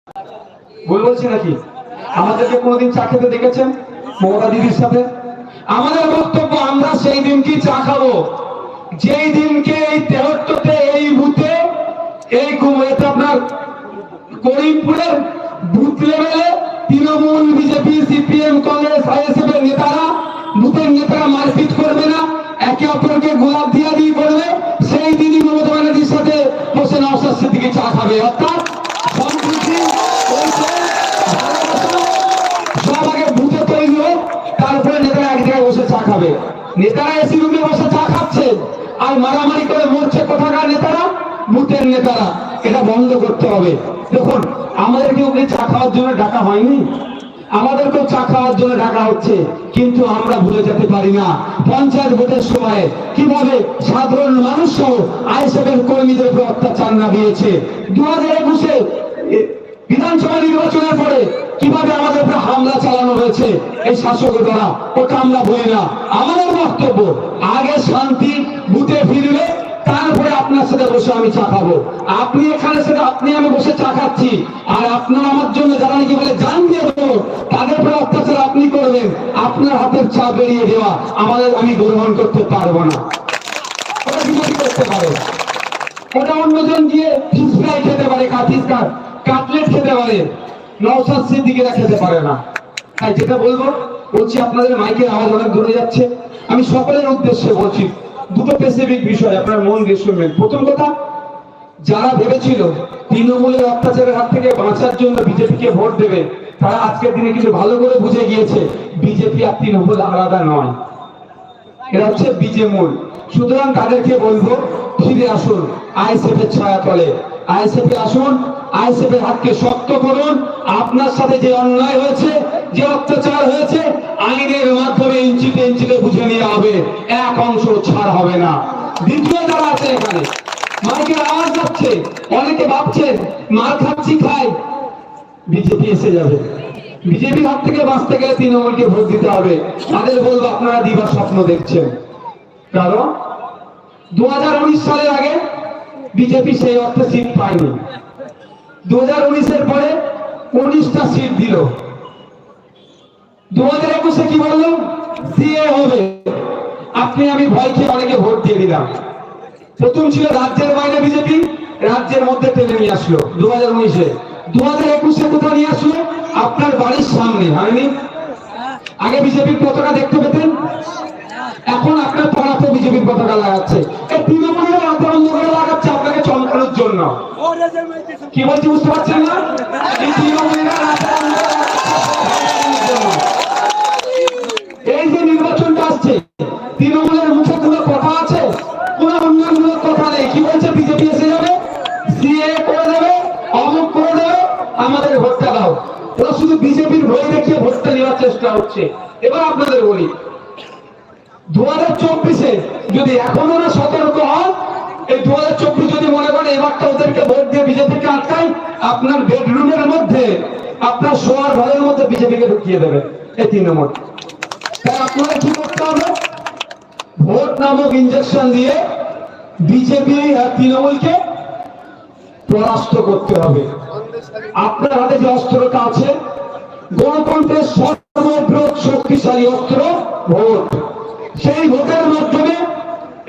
ভুল বলছি নাকি? আমাদেরকে কোনোদিন চা খেতে দেখেছেন মমতা দিদির সাথে? আমাদের বক্তব্য, আমরা সেই দিন কি চা খাবো যেই দিনকে এই 73-তে এই বুথে এই আপনার করিমপুরের বুথ লেভেলে Trinamool, BJP, CPM, Congress, ISF এর নেতারা, বুথের নেতারা মারপিট করবে না, একে অপরকে গোলাপ দিয়া দিয়ে করবে, সেই দিনই মমতা ব্যানার্জির সাথে বসে নওশাদ সিদ্দিকী চা খাবে। অর্থাৎ সম্প্রীতি, সব আগে বুথে তৈরি হোক, তারপরে নেতারা এক জায়গায় বসে চা খাবে। নেতারা এসি রুমে বসে চা খাচ্ছে আর মারামারি করে মরছে কোথাকার নেতারা, বুথের নেতারা। এটা বন্ধ করতে হবে। দেখুন, আমাদেরকে ওখানে চা খাওয়ার জন্য ডাকা হয়নি, আমাদেরকেও চা খাওয়ার জন্য ডাকা হচ্ছে, কিন্তু আমরা ভুলে যেতে পারি না পঞ্চায়েত ভোটের সময় কিভাবে সাধারণ মানুষ সহ আইএসএফের কর্মীদের উপর অত্যাচার নামিয়েছে। 2021-এ বিধানসভা নির্বাচনের পরে কিভাবে আমাদের উপরে হামলা চালানো হয়েছে এই শাসকের দ্বারা, ওটা আমরা ভুলি না। আমাদের বক্তব্য, আগে শান্তি, বুথে ফিরবে, তারপরে আপনার সাথে বসে আমি চা খাবো। আপনি এখানে সাথে আপনি আমি বসে চা খাচ্ছি, আর আপনার আমার জন্য যারা নাকি বলে জান দিয়ে দেবো, তাদের উপরে অত্যাচার আপনি করবেন, আপনার হাতের চা বেরিয়ে দেওয়া আমি গ্রহণ করতে পারবো না। ওটা বিরোধী করতে পারে, ওটা অন্যজন গিয়ে ফিশ ফ্রাই খেতে পারে, কাটলেট খেতে পারে, নওশাদ সিদ্দিকীরা খেতে পারে না। তাই যেটা বলছি, আপনাদের মাইকের আওয়াজ অনেক দূরে যাচ্ছে, আমি সকলের উদ্দেশ্যে বলছি দুটো স্পেসিফিক বিষয়, আপনার মন দিয়ে শুনবেন। প্রথম কথা, যারা ভেবেছিল তৃণমূলের অত্যাচারের হাত থেকে বাঁচার জন্য বিজেপিকে ভোট দেবে, তারা আজকের দিনে কিন্তু ভালো করে বুঝে গিয়েছে বিজেপি আর তৃণমূল আলাদা নয়, এরা হচ্ছে বিজেমূল। সুতরাং তাদেরকে বলবো, ফিরে আসুন আইএসএফ এর ছায়া তলে, আইএসএফ এ আসুন, আইএসএফ এর হাতকে শক্ত করুন। আপনার সাথে যে অন্যায় হয়েছে, যে অত্যাচার হয়েছে, আইনের মাধ্যমে ইঞ্চিতে ইঞ্চিতে বুঝে নিয়ে হবে, এক অংশ ছাড় হবে না। দ্বিতীয় যারা আছে এখানে মাইকের আওয়াজ যাচ্ছে, অনেকে ভাবছেন মার খাচ্ছি খাই, বিজেপি এসে যাবে, বিজেপির হাত থেকে বাঁচতে গেলে তৃণমূলকে ভোট দিতে হবে। তাদের বলবো, আপনারা দিবার স্বপ্ন দেখছেন, কারণ 2019 সালের আগে বিজেপি সেই অর্থে সিট পায়নি, 2019-এর পরে 19টা সিট দিল, 2021-এ কি বললো, সিএ হবে। আপনি আমি ভয় খেয়ে অনেকে ভোট দিয়ে দিলাম। প্রথম ছিল রাজ্যের বাইরে বিজেপি, রাজ্যের মধ্যে টেনে নিয়ে আসলো 2019-এ, 2021-এ কোথাও নিয়ে আসলো, আপনার বাড়ির সামনে। হয়নি? আগে বিজেপির পতাকা দেখতে পেতেন, এখন আপনার পাড়াতে বিজেপির পতাকা লাগাচ্ছে। এই তৃণমূলের রাতে অন্ধকারে লাগাচ্ছে আপনাকে চমকানোর জন্য। কি বলছি বুঝতে পারছেন না? এই তৃণমূলেরা রাতে অন্ধকারে এই যে নির্বাচনটা আসছে, তৃণমূলের মুখে কোনো কথা আছে? কোনো উন্নয়নমূলক কথা নেই। কি বলছে, বিজেপি এসে যাবে, সিএ করে দেবে, অমুক করে দেবে, আমাদের ভোটটা দাও। ওরা শুধু বিজেপির ভয় দেখিয়ে ভোটটা নেওয়ার চেষ্টা হচ্ছে। এবার আপনাদের বলি, 2024-এ যদি এখনো না সতর্ক হন, এই 2024 যদি মনে করেন এবারটা ওদেরকে ভোট দিয়ে বিজেপিকে আটকাই, আপনার বেডরুমের মধ্যে, আপনার শোয়ার ঘরের মধ্যে বিজেপিকে ঢুকিয়ে দেবে এই তৃণমূল। তাই আপনারা কি করতে হবে, ভোট নামক ইনজেকশন দিয়ে বিজেপি আর তৃণমূলকে পরাস্ত করতে হবে। আপনার হাতে যে অস্ত্রটা আছে, গণতন্ত্রের সর্ববৃহৎ শক্তিশালী অস্ত্র ভোট, সেই ভোটের মাধ্যমে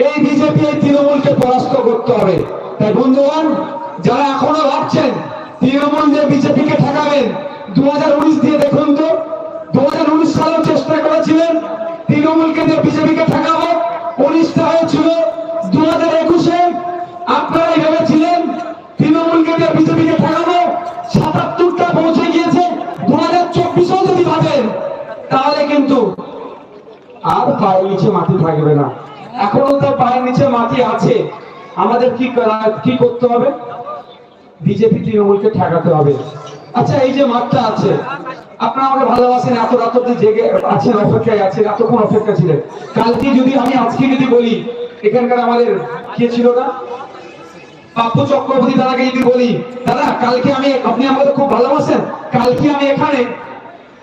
এই বিজেপি এই তৃণমূলকে পরাস্ত করতে হবে। তাই বন্ধুগণ, যারা এখনো ভাবছেন তৃণমূল দিয়ে বিজেপিকে ঠেকাবেন, 2019 দিয়ে দেখুন তো, 2019 সালেও চেষ্টা করেছিলেন তৃণমূলকে দিয়ে বিজেপিকে ঠেকাবো, 19টা হয়েছিল। 2021-এ আপনারাই ভেবেছিলেন তৃণমূলকে দিয়ে বিজেপিকে ঠেকাবো, 77টা পৌঁছে গিয়েছে। 2024-এও যদি ভাবেন, তাহলে কিন্তু আর পায়ের নিচে মাটি থাকবে না। এখনো তো পায়ের নিচে মাটি আছে। আমাদের কি করতে হবে, বিজেপি তৃণমূলকে ঠেকাতে হবে। আচ্ছা, এই যে মাঠটা আছে, আপনারা আমাকে ভালোবাসেন, এত রাত অব্দি জেগে আছেন, অপেক্ষায় আছেন, এতক্ষণ অপেক্ষা ছিলেন। কালকে যদি আমি আজকে যদি বলি, এখানকার আমাদের কে ছিল না, পাপ্পু চক্রবর্তী দাদাকে যদি বলি, দাদা কালকে আপনি আমাকে খুব ভালোবাসেন, কালকে আমি এখানে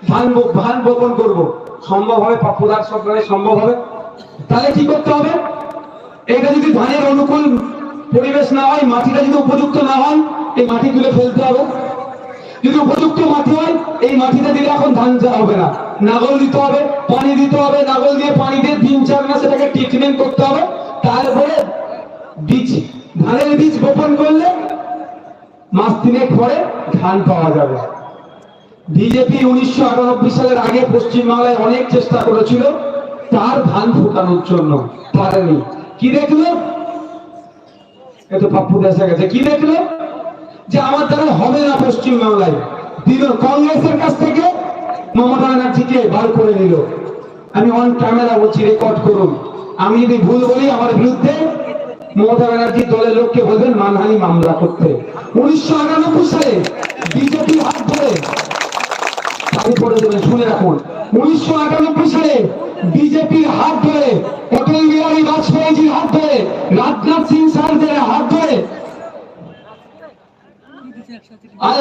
ধান বপন করবো, সম্ভব হবে? পাপ্পুদার সরকারে সম্ভব হবে? তাহলে কি করতে হবে, এটা যদি ধানের অনুকূল পরিবেশ না হয়, মাটিটা যদি উপযুক্ত না হয়, এই মাটি তুলে ফেলতে হবে। উপযুক্ত মাটি হয়, এই মাটিতে দিলে এখন ধান চাষ হবে না, নাগল দিতে হবে, পানি দিতে হবে, নাগল দিয়ে পানি দিয়ে 3-4 মাস এটাকে ট্রিটমেন্ট করতে হবে, তারপরে বীজ, ধানের বীজ বপন করলে মাস 3 পরে ধান পাওয়া যাবে। বিজেপি 1998 সালের আগে পশ্চিমবাংলায় অনেক চেষ্টা করেছিল তার ধান ফুটানোর জন্য, পারেনি। কি দেখলো? এত পাপ্পু দেশে গেছে, কি দেখলো? যে আমার দ্বারা হবে না পশ্চিমবাংলায়। কংগ্রেসের কাছ থেকে মমতা ব্যানার্জিকে বার করে নিল। আমি অন ক্যামেরা বলছি, রেকর্ড করুন। আমি যদি ভুল বলি আমার বিরুদ্ধে মমতা ব্যানার্জি দলের লোককে বলবেন মানহানি মামলা করতে। 1998 সালে বিজেপি হাত ধরে, পড়ে দেবেন, শুনে রাখুন, 1998 সালে বিজেপির হাত ধরে, অটল বিহারী বাজপেয়ীজির হাত ধরে, রাজনাথ সিং স্যারদের হাত ধরে,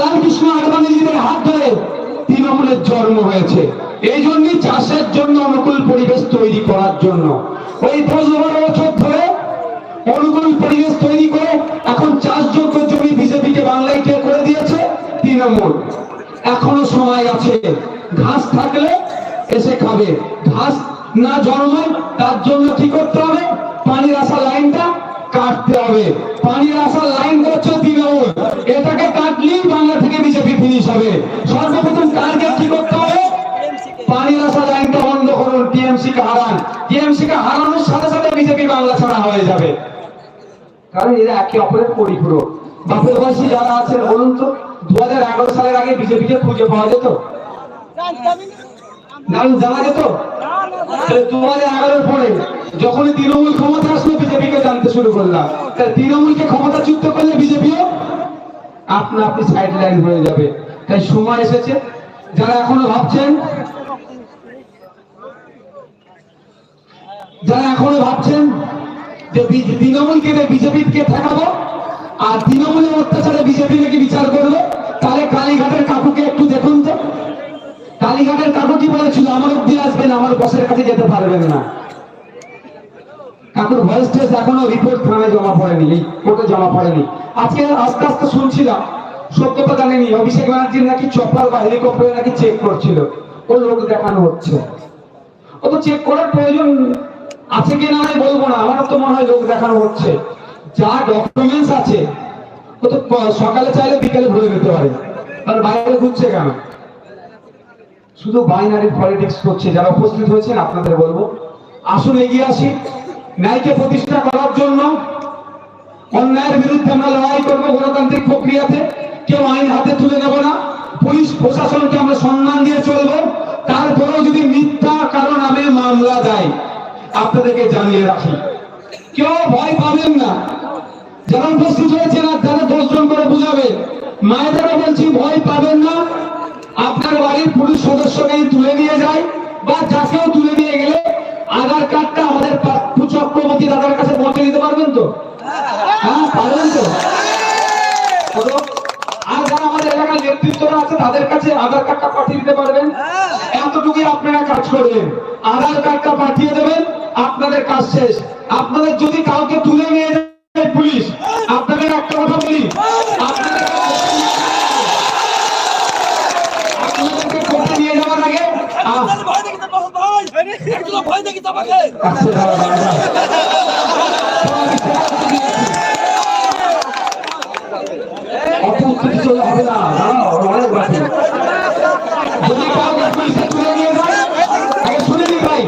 লালকৃষ্ণ আডবাণীজিদের হাত ধরে তৃণমূলের জন্ম হয়েছে। এই জন্যই চাষের জন্য অনুকূল পরিবেশ তৈরি করার জন্য ওই 10-12 বছর ধরে অনুকূল পরিবেশ তৈরি করে এখন চাষযোগ্য জমি বিজেপিকে বাংলায় কে করে দিয়েছে? তৃণমূল। এখনো সময় আছে, ঘাস থাকলে এসে খাবে, ঘাস না জন্মায় তার জন্য কি করতে হবে? পানির আসা লাইনটা কাটতে হবে। পানির আসা লাইন করছে তৃণমূল, এটাকে কাটলেই বাংলা থেকে বিজেপি ফিনিশ হবে। সর্বপ্রথম টার্গেট কি করতে হবে? পানির আসা লাইনটা বন্ধ করুন, টিএমসি কে হারান। টিএমসি কে হারানোর সাথে সাথে বিজেপি বাংলা ছাড়া হয়ে যাবে, কারণ এরা একে অপরের পরিপূরক। বাপের বয়সী যারা আছেন বলুন তো, 2011 সালের আগে বিজেপিকে খুঁজে পাওয়া যেত? জানা যেত? 2011 পরে যখনই তৃণমূল ক্ষমতা আসলো বিজেপিকে জানতে শুরু করলাম। তৃণমূলকে ক্ষমতাচ্যুত করলে বিজেপিও আপনা আপনি সাইড লাইন হয়ে যাবে। তাই সময় এসেছে, যারা এখনো ভাবছেন যে তৃণমূলকে বিজেপিকে ঠেকাবো আর তৃণমূলের অত্যাচারে বিজেপি নাকি বিচার করবে, তাহলে কালীঘাটের কাকুকে একটু দেখুন তো। কালীঘাটের কাকু কি বলেছিল? আমার অব্দি আসবেন, আমার বসের কাছে যেতে পারবেন না। কাকুর ভয়েস টেস্ট এখনো রিপোর্ট থানায় জমা পড়েনি, এই কোর্টে জমা পড়েনি। আজকে আস্তে আস্তে শুনছিলাম, সত্যতা জানেনি, অভিষেক ব্যানার্জির নাকি চপার বা হেলিকপ্টারে নাকি চেক করছিল, ও লোক দেখানো হচ্ছে। ও তো চেক করার প্রয়োজন আছে কিনা আমি বলবো না, আমার তো মনে হয় লোক দেখানো হচ্ছে। যা ডকুমেন্টস আছে ও তো সকালে চাইলে বিকালে ভরে দিতে পারে, কারণ বাইরে ঘুরছে কেন? শুধু বাইনারি পলিটিক্স করছে। যারা উপস্থিত হয়েছেন আপনাদের বলবো, আসুন এগিয়ে আসি, ন্যায়কে প্রতিষ্ঠা করার জন্য। অন্যায়ের বিরুদ্ধে আমরা লড়াই করবো গণতান্ত্রিক প্রক্রিয়াতে, কেউ আইন হাতে তুলে নেব না। পুলিশ প্রশাসনকে আমরা সম্মান দিয়ে চলবো। তারপরেও যদি মিথ্যা কারণ নামে মামলা দেয়, আপনাদেরকে জানিয়ে রাখি, কেউ ভয় পাবেন না। যারা উপস্থিত হয়েছেন আর যারা 10 জন করে বুঝাবে, মায়েদেরও বলছি ভয় পাবেন না। আপনার বাড়ির পুলিশ সদস্যকে তুলে নিয়ে যায় বা যাকেও তুলে নিয়ে গেলে আধার কার্ডটা আমাদের পাপ্পু চক্রবর্তী দাদার কাছে পৌঁছে দিতে পারবেন তো? হ্যাঁ, পারবেন তো? আর যারা আমাদের এলাকার নেতৃত্বরা আছে তাদের কাছে আধার কার্ডটা পাঠিয়ে দিতে পারবেন। এতটুকুই আপনারা কাজ করবেন, আধার কার্ডটা পাঠিয়ে দেবেন, আপনাদের কাজ শেষ। আপনাদের যদি কাউকে তুলে নিয়ে যায় পুলিশ, আপনাদের একটা কথা বলি, আপনাদেরকে কোর্টে নিয়ে যাওয়ার আগে হবে না। যদি কাউকে পুলিশে তুলে নিয়ে যায়, আগে শুনে নি ভাই,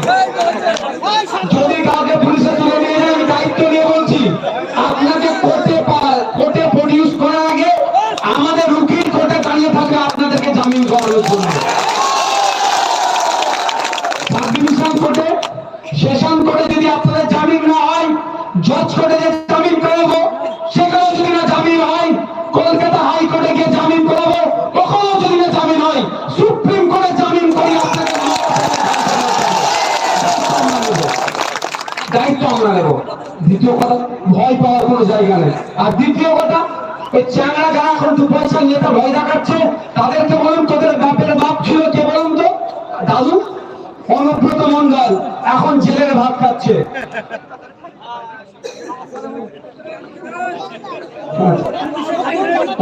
যদি কাউকে পুলিশে তুলে নিয়ে যায়, আমি দায়িত্ব নিয়ে বলছি, আপনাকে কোর্টে প্রডিউস করার আগে আমাদের উকিল কোর্টে দাঁড়িয়ে থাকবে আপনাদেরকে জামিন করানোর জন্য। সাব ডিভিশন কোর্টে, সেশন কোর্টে যদি আপনাদের জামিন না হয়, জজ কোর্টে যে জামিন করাবো সেখানেও যদি না জামিন হয়, কলকাতা হাইকোর্টে গিয়ে জামিন করাবো, কখনো যদি না জামিন হয়, সুপ্রিম কোর্টে জামিন করি আপনাদের দায়িত্ব আমরা নেব। দ্বিতীয় কথা, ভয় পাওয়ার কোনো জায়গা নেই। আর দ্বিতীয় কথা, ওই চ্যাংড়া যারা এখন 2 পয়সার নেতা ভয় দেখাচ্ছে, তাদেরকে বলুন তোদের বাপের বাপ ছিল কে বলুন তো? দাদু অনুব্রত মন্ডল এখন জেলের ভাত খাচ্ছে।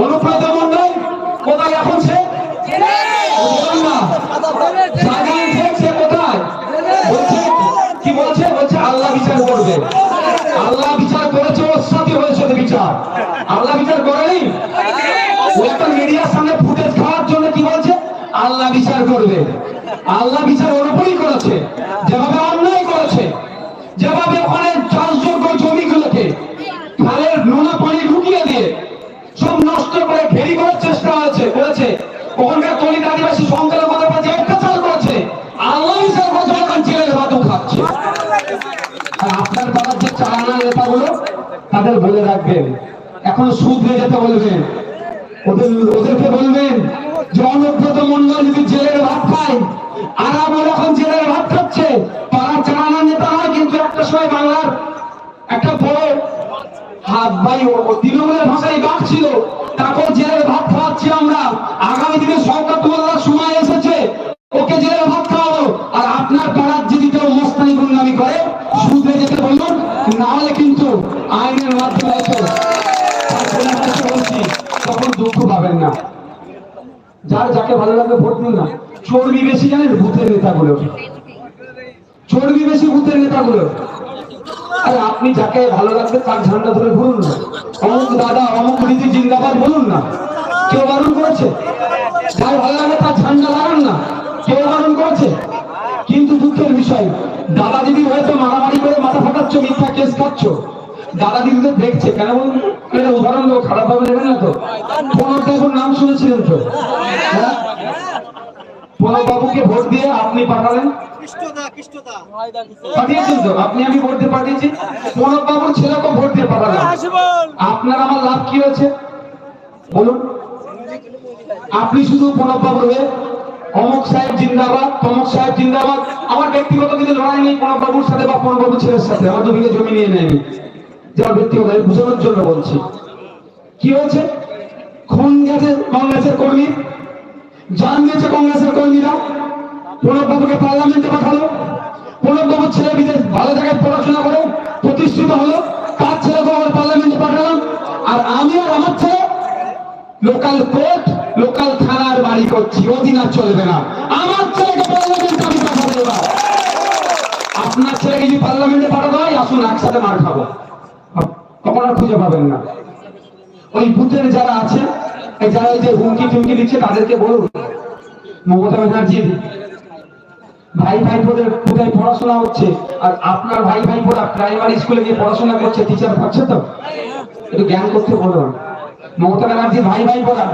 অনুব্রত মন্ডল কোথায় এখন? সে শাহজাহান শেখ সে কোথায়? বলছে কি বলছে? বলছে আল্লাহ বিচার করবে। আল্লাহ বিচার করেছে, ওর সাথে হয়েছে বিচার। আল্লাহ বিচার করেনি। ও একটা মিডিয়ার সামনে ফুটেজ খাওয়ার জন্য কি বলছে? আল্লাহ বিচার করবে। আল্লাহ বিচার ওর উপরই করেছে, যেভাবে অন্যায় করেছে, যেভাবে ওখানে চাষযোগ্য জমিগুলোকে খালের নোনা পানি ঢুকিয়ে দিয়ে সব নষ্ট করে ঘেরি করার চেষ্টা করেছে। ওখানকার দলিত আদিবাসী সংখ্যালঘুদের উপর যে অত্যাচার করেছে, আল্লাহ বিচার করেছে, ওখানে জেলের ভাতও খাচ্ছে। আর আপনার বাবার যে চালানা নেতাগুলো, তাদের বলে রাখবেন, এখন সুদ হয়ে যেতে বলবেন, ওদেরকে বলবেন যে অনুব্রত মন্ডল যদি জেলের ভাত খায়, আর আমরা এখন জেলের ভাত খাচ্ছে, পাড়ার চালানা নেতা হয়, কিন্তু একটা সময় বাংলার একটা বড় হাত ভাই তৃণমূলের ভাষায় বাঘ ছিল, তারপর জেলের ভাত খাওয়াচ্ছি আমরা। আগামী দিনে সরকার তোলার সময় এসেছে, ওকে জেলের ভাত খাওয়াবো। আর আপনার পাড়ার যদি কেউ মস্তানি গুন্ডামি করে, সুদে যেতে বলুন, না হলে কিন্তু আইনের মাধ্যমে বলছি, তখন দুঃখ পাবেন না। যার যাকে ভালো লাগবে ভোট দিন না। চর্বি বেশি জানেন ভূতের নেতাগুলো, চর্বি বেশি ভূতের নেতাগুলো। আরে আপনি যাকে ভালো লাগবে তার ঝান্ডা ধরে ঘুরুন না, অমুক দাদা অমুক রীতি জিন্দাবাদ বলুন না, কেউ বারণ করেছে? যার ভালো লাগে তার ঝান্ডা লাগান না, কেউ বারণ করেছে? কিন্তু দুঃখের বিষয়, দাদা দিদি হয়তো মারামারি করে মাথা ফাটাচ্ছ, মিথ্যা কেস খাচ্ছ, দাদা দিদি তো দেখছে। কেন বলুন? উদাহরণ দেবো, খারাপ ভাবে নেবেন না তো। প্রণববাবুর নাম শুনেছিলেন তো? হ্যাঁ, প্রণববাবুকে ভোট দিয়ে আপনি পাঠালেন, পাঠিয়েছেন তো? আপনি আমি ভোট দিয়ে পাঠিয়েছি, প্রণববাবুর ছেলেকে ভোট দিয়ে পাঠালেন। আপনার আমার লাভ কি হয়েছে বলুন? আপনি শুধু প্রণববাবুর হয়ে অমুক সাহেব জিন্দাবাদ, তমুক সাহেব জিন্দাবাদ। আমার ব্যক্তিগত কিছু লড়াই নেই প্রণববাবুর সাথে বা প্রণববাবুর ছেলের সাথে, আমার 2 বিঘা জমি নিয়ে নেয়নি, যার ব্যক্তিগত বুঝানোর জন্য বলছি। কি হয়েছে? খুন গেছে কংগ্রেসের কর্মী, জান গেছে কংগ্রেসের কর্মীরা, প্রণববাবুকে পার্লামেন্টে পাঠালো। প্রণববাবুর ছেলে বিদেশ ভালো জায়গায় পড়াশোনা করে প্রতিষ্ঠিত হলো, তার ছেলেকে আমরা পার্লামেন্টে পাঠালাম। আর আমি আর আমার ছেলে লোকাল কোর্ট, লোকাল থানার বাড়ি করছি, ওদিন আর চলবে না। আমার ছেলেকে পার্লামেন্টে আমি পাঠাবো না। আপনার ছেলেকে যদি পার্লামেন্টে পাঠাতে হয়, আসুন একসাথে মার খাবো, তখন আর খুঁজে পাবেন না। ওই বুথের যারা আছে, যারা এই যে হুমকি টুমকি দিচ্ছে, তাদেরকে বলুন মমতা ব্যানার্জির ভাই ভাইপোদের কোথায় পড়াশোনা হচ্ছে, আর আপনার ভাই ভাইপোরা প্রাইমারি স্কুলে গিয়ে পড়াশোনা করছে, টিচার পাচ্ছে তো, একটু জ্ঞান করতে বলুন। মমতা ব্যানার্জির ভাই ভাইপোরা